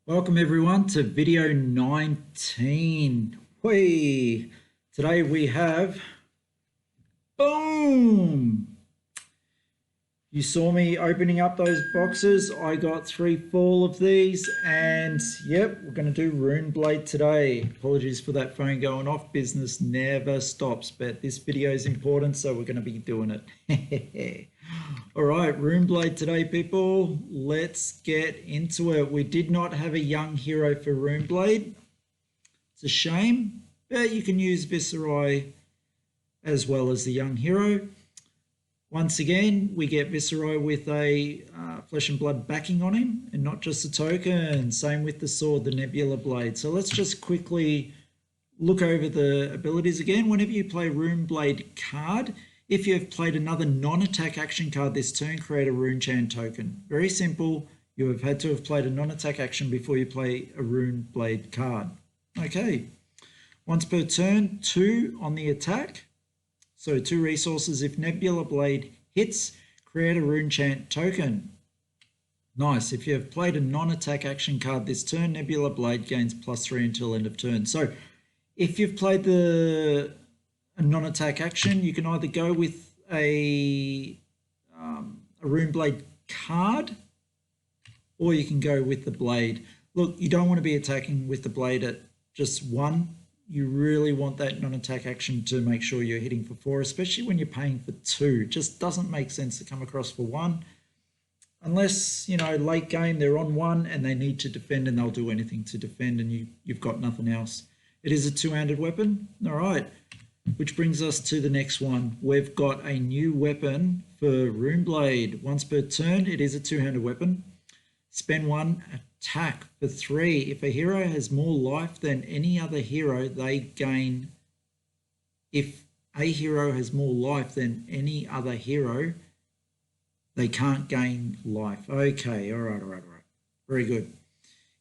Welcome everyone to video 19. Whee! Today we have, boom! You saw me opening up those boxes. I got 3 full of these and yep, we're going to do Runeblade today. Apologies for that phone going off. Business never stops, but this video is important, so we're going to be doing it. All right, Runeblade today, people. Let's get into it. We did not have a young hero for Runeblade. It's a shame, but you can use Viserai as well as the young hero. Once again, we get Viserai with a flesh and blood backing on him and not just a token. Same with the sword, the Nebula Blade. So let's just quickly look over the abilities again. Whenever you play Runeblade card, if you have played another non-attack action card this turn, create a Runechant token. Very simple. You have had to have played a non-attack action before you play a Runeblade card. Okay. Once per turn, 2 on the attack. So 2 resources. If Nebula Blade hits, create a Runechant token. Nice. If you have played a non-attack action card this turn, Nebula Blade gains +3 until end of turn. So if you've played a non-attack action, you can either go with a Runeblade card or you can go with the blade. Look, you don't want to be attacking with the blade at just 1. You really want that non-attack action to make sure you're hitting for 4, especially when you're paying for 2. It just doesn't make sense to come across for 1. Unless, you know, late game they're on 1 and they need to defend and they'll do anything to defend and you've got nothing else. It is a 2-handed weapon. All right. Which brings us to the next one. We've got a new weapon for Runeblade. Once per turn, it is a 2-handed weapon. Spend 1 attack for 3. If a hero has more life than any other hero, they gain. If a hero has more life than any other hero, they can't gain life. Okay, all right. Very good.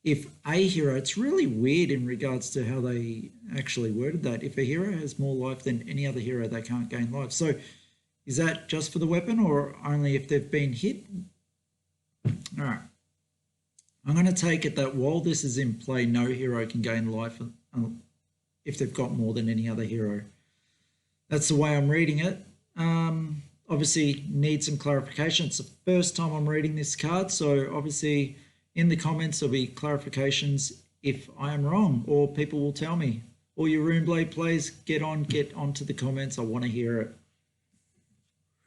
If a hero, it's really weird in regards to how they actually worded that. If a hero has more life than any other hero, they can't gain life. So is that just for the weapon or only if they've been hit? All right. I'm going to take it that while this is in play, no hero can gain life if they've got more than any other hero. That's the way I'm reading it. Obviously, need some clarification. It's the first time I'm reading this card, so obviously in the comments there'll be clarifications if I am wrong, or people will tell me. All your Runeblade players, get onto the comments. I want to hear it.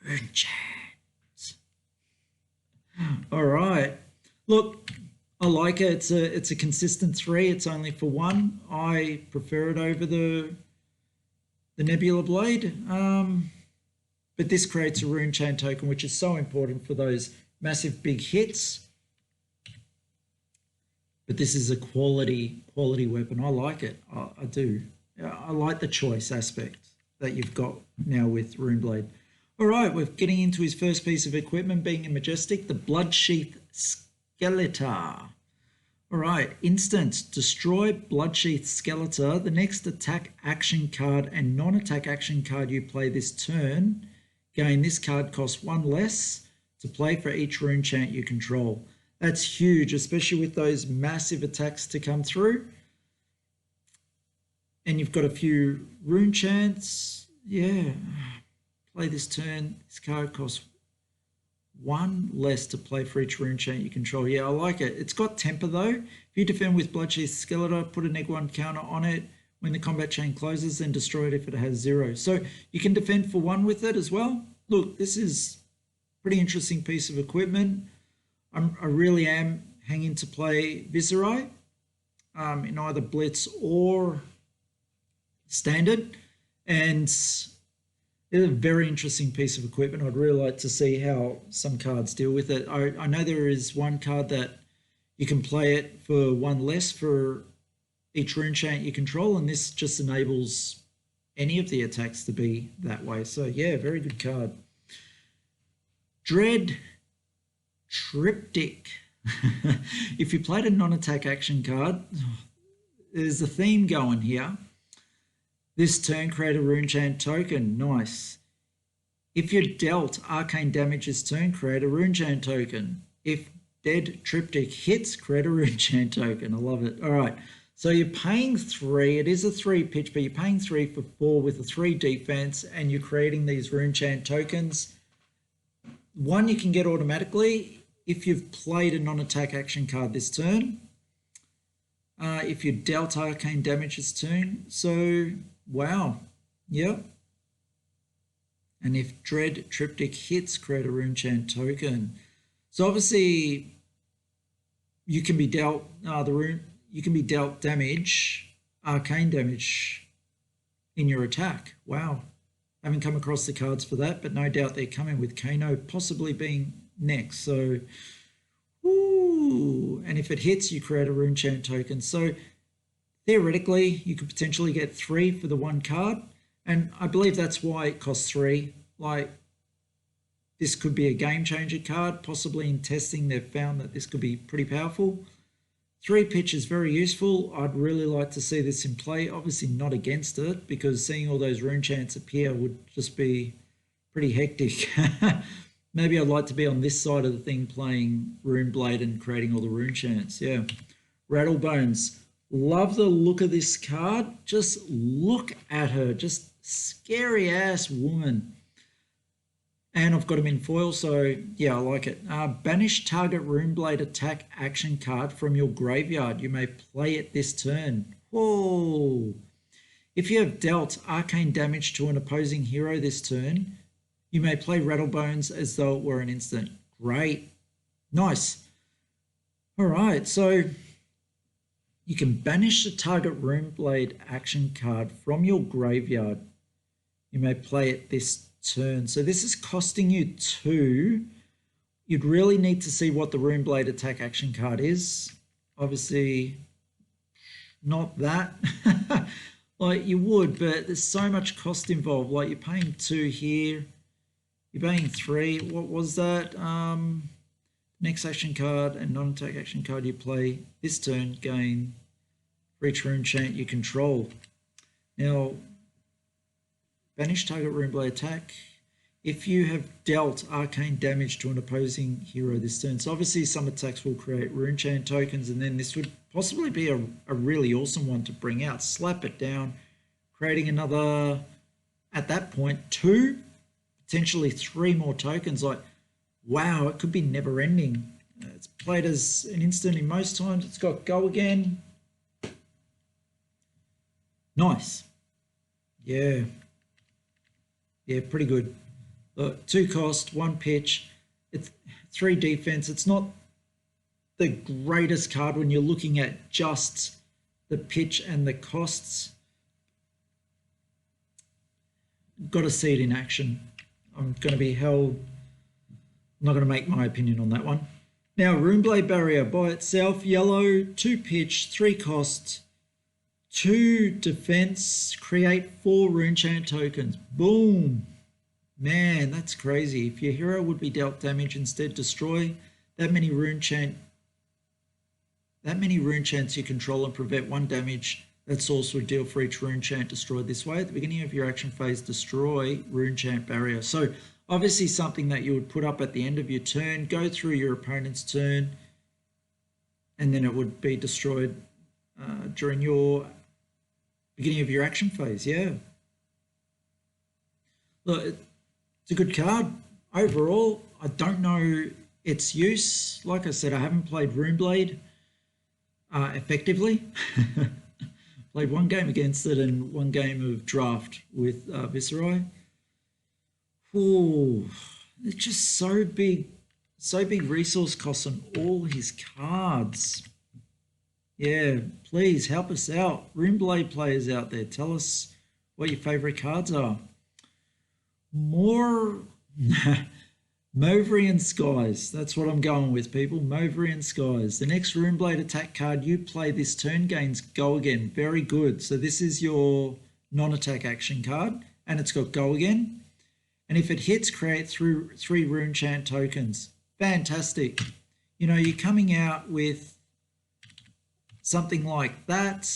Runechants. All right. Look, I like it. It's a consistent 3. It's only for 1. I prefer it over the Nebula Blade. But this creates a Runechant token, which is so important for those massive big hits. But this is a quality weapon. I like it. I do. I like the choice aspect that you've got now with Runeblade. All right, we're getting into his first piece of equipment, being a Majestic, the Bloodsheath Skeletor. All right, instant, destroy Bloodsheath Skeletor. The next attack action card and non-attack action card you play this turn, gain this card costs 1 less to play for each Runechant you control. That's huge, especially with those massive attacks to come through. And you've got a few Runechants. Yeah, play this turn. This card costs 1 less to play for each Runechant you control. Yeah, I like it. It's got temper though. If you defend with Bloodsheath Skeletor, put a -1 counter on it. When the combat chain closes, then destroy it if it has 0. So you can defend for 1 with it as well. Look, this is a pretty interesting piece of equipment. I really am hanging to play Viserai in either Blitz or Standard. And it's a very interesting piece of equipment. I'd really like to see how some cards deal with it. I know there is one card that you can play it for 1 less for each Runechant you control, and this just enables any of the attacks to be that way. So yeah, very good card. Dread Triptych. If you played a non-attack action card, there's a theme going here. This turn, create a Runechant token. Nice. If you're dealt arcane damage this turn, create a Runechant token. If dead triptych hits, create a Runechant token. I love it. All right. So you're paying 3. It is a 3 pitch, but you're paying 3 for 4 with a 3 defense, and you're creating these Runechant tokens. One you can get automatically if you've played a non-attack action card this turn. If you dealt arcane damage this turn. So, wow. Yep. And if Dread Triptych hits, create a Runechant token. So obviously, you can be dealt you can be dealt damage, arcane damage, in your attack. Wow. Haven't come across the cards for that, but no doubt they're coming with Kano possibly being next. So, woo. And if it hits, you create a Runechant token. So theoretically, you could potentially get 3 for the 1 card. And I believe that's why it costs 3. Like, this could be a game changer card. Possibly in testing, they've found that this could be pretty powerful. 3 pitch is very useful. I'd really like to see this in play. Obviously not against it, because seeing all those Runechants appear would just be pretty hectic. Maybe I'd like to be on this side of the thing playing Runeblade and creating all the Runechants. Yeah. Rattlebones. Love the look of this card. Just look at her. Just scary ass woman. And I've got him in foil, so yeah, I like it. Banish target Runeblade attack action card from your graveyard. You may play it this turn. Whoa. If you have dealt arcane damage to an opposing hero this turn, you may play Rattlebones as though it were an instant. Great. Nice. All right, so you can banish the target Runeblade action card from your graveyard. You may play it this turn. So this is costing you 2. You'd really need to see what the Runeblade attack action card is. Obviously, not that. Like, you would, but there's so much cost involved. Like, you're paying 2 here. You're paying 3. What was that? Next action card and non-attack action card you play this turn gain for each Runechant you control. Now, banish target Runeblade attack. If you have dealt arcane damage to an opposing hero this turn. So obviously some attacks will create Runechant tokens, and then this would possibly be a really awesome one to bring out. Slap it down, creating another, at that point, 2, potentially 3 more tokens. Like, wow, it could be never ending. It's played as an instant in most times. It's got go again. Nice. Yeah. Yeah, pretty good. 2 cost, 1 pitch, it's 3 defense. It's not the greatest card when you're looking at just the pitch and the costs. Got to see it in action. I'm going to be held. I'm not going to make my opinion on that one. Now, Runeblade Barrier by itself, yellow, 2 pitch, 3 cost, 2 defense, create 4 Runechant tokens. Boom. Man, that's crazy. If your hero would be dealt damage, instead destroy that many Runechants you control and prevent 1 damage. That source would deal for each Runechant destroyed this way. At the beginning of your action phase, destroy Runechant Barrier. So obviously something that you would put up at the end of your turn, go through your opponent's turn, and then it would be destroyed during your beginning of your action phase. Yeah. Look, it's a good card. Overall, I don't know its use. Like I said, I haven't played Runeblade effectively. Played 1 game against it and 1 game of draft with Viserai. Ooh, it's just so big resource costs on all his cards. Yeah, please help us out. Runeblade players out there, tell us what your favorite cards are. More Movrian Skies. That's what I'm going with, people. Movrian Skies. The next Runeblade attack card you play this turn gains Go Again. Very good. So this is your non-attack action card, and it's got Go Again. And if it hits, create 3 Runechant tokens. Fantastic. You know, you're coming out with something like that.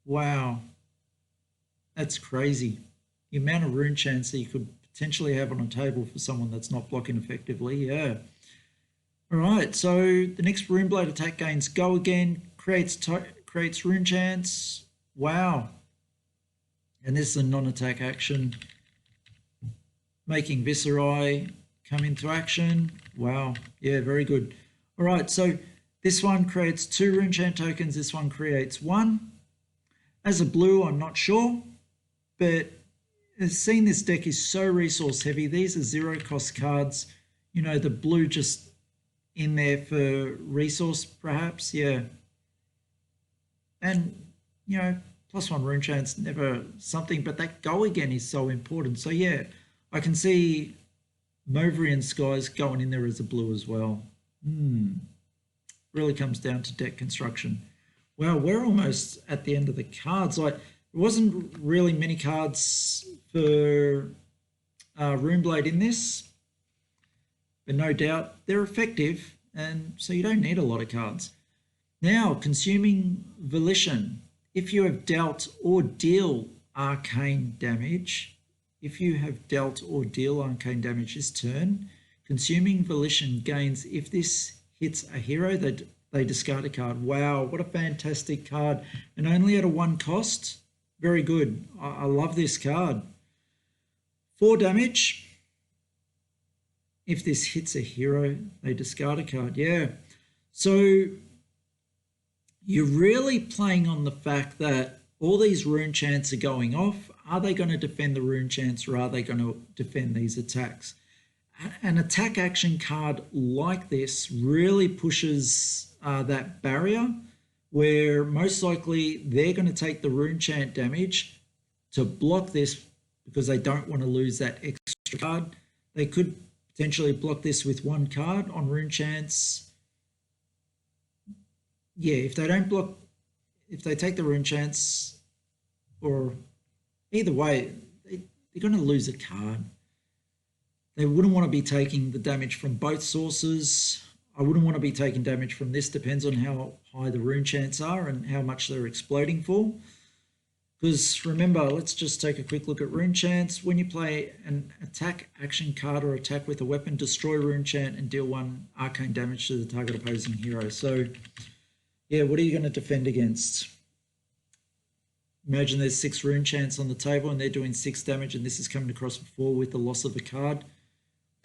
Wow. That's crazy. The amount of Runechants that you could potentially have on a table for someone that's not blocking effectively. Yeah. All right, so the next Runeblade attack gains go again, creates Runechants. Wow. And this is a non-attack action. Making Viserai come into action. Wow. Yeah, very good. All right, so this one creates 2 Runechant tokens. This one creates 1. As a blue, I'm not sure, but seeing this deck is so resource heavy. These are 0 cost cards. You know, the blue just in there for resource, perhaps. Yeah. And, you know, +1 Runechants, never something, but that go again is so important. So, yeah, I can see Movrian Skies going in there as a blue as well. Really comes down to deck construction. Well, we're almost at the end of the cards. Like, there wasn't really many cards for Runeblade in this, but no doubt they're effective, and so you don't need a lot of cards. Now, consuming Volition. If you have dealt or deal arcane damage, this turn, consuming Volition gains, if this hits a hero, they discard a card. Wow, what a fantastic card. And only at a 1 cost. Very good. I love this card. 4 damage. If this hits a hero, they discard a card. Yeah. So you're really playing on the fact that all these Runechants are going off. Are they going to defend the Runechants, or are they going to defend these attacks? An attack action card like this really pushes that barrier, where most likely they're going to take the Runechant damage to block this because they don't want to lose that extra card. They could potentially block this with 1 card on Runechants. Yeah, if they don't block, if they take the Runechants, or either way, they're going to lose a card. They wouldn't want to be taking the damage from both sources. I wouldn't want to be taking damage from this. Depends on how high the Runechants are and how much they're exploding for. Because remember, let's just take a quick look at Runechants. When you play an attack action card or attack with a weapon, destroy Runechant and deal 1 arcane damage to the target opposing hero. So, yeah, what are you going to defend against? Imagine there's 6 Runechants on the table and they're doing 6 damage, and this is coming across for 4 with the loss of a card.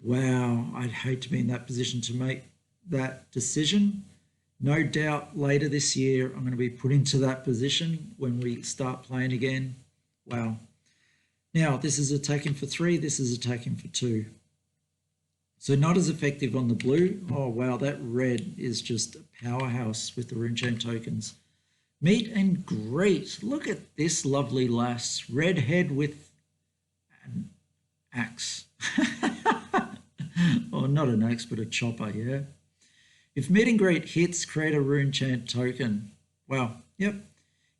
Wow, I'd hate to be in that position to make that decision. No doubt later this year I'm going to be put into that position when we start playing again. Wow. Now, this is attacking for 3, this is attacking for 2. So not as effective on the blue. Oh, wow, that red is just a powerhouse with the Runechant tokens. Meet and greet. Look at this lovely lass. Redhead with an axe. Oh, not an axe, but a chopper, yeah. If meet and greet hits, create a Runechant token. Wow, yep.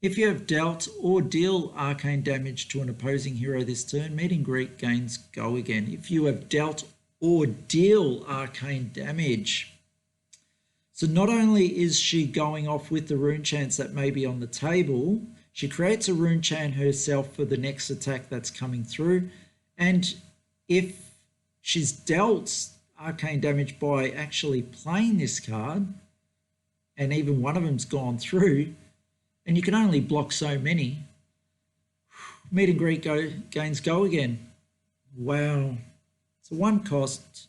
If you have dealt or deal arcane damage to an opposing hero this turn, meet and greet gains go again. If you have dealt or deal arcane damage. So not only is she going off with the Runechants that may be on the table, she creates a Runechant herself for the next attack that's coming through. And if she's dealt arcane damage by actually playing this card, and even one of them's gone through, and you can only block so many, meet and greet gains go again. Wow. It's a 1 cost,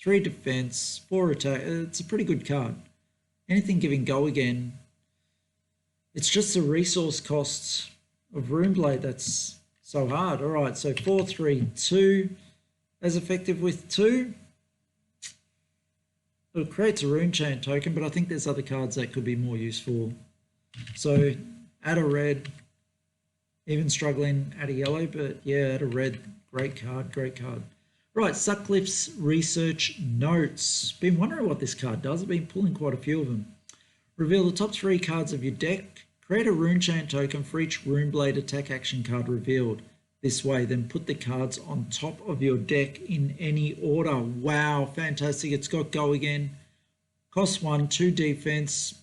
3 defense, 4 attack. It's a pretty good card. Anything giving go again. It's just the resource costs of Runeblade that's so hard. All right, so 4, 3, 2. As effective with 2. It creates a Runechant token, but I think there's other cards that could be more useful. So add a red, even struggling, add a yellow, but yeah, add a red. Great card, great card. Right, Sutcliffe's Research Notes. Been wondering what this card does. I've been pulling quite a few of them. Reveal the top 3 cards of your deck. Create a Runechant token for each Runeblade attack action card revealed. This way, then put the cards on top of your deck in any order. Wow, fantastic. It's got go again. Cost 1, 2 defense.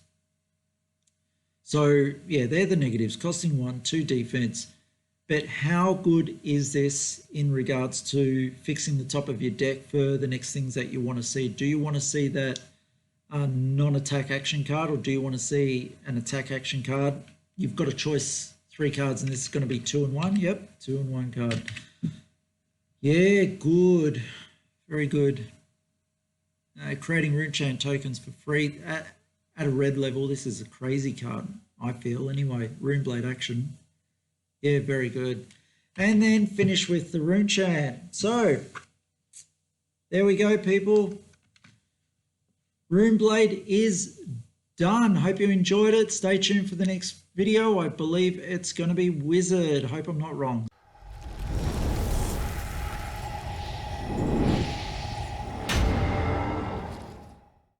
So, yeah, they're the negatives. Costing 1, 2 defense. But how good is this in regards to fixing the top of your deck for the next things that you want to see? Do you want to see that a non-attack action card, or do you want to see an attack action card? You've got a choice, 3 cards, and this is going to be 2 and 1. Yep, 2 and 1 card. Yeah, good. Very good. Creating Runechant tokens for free at a red level. This is a crazy card, I feel. Anyway, Runeblade action. Yeah, very good. And then finish with the Runechant. So, there we go, people. Runeblade is done. Hope you enjoyed it. Stay tuned for the next video. I believe it's going to be Wizard. Hope I'm not wrong.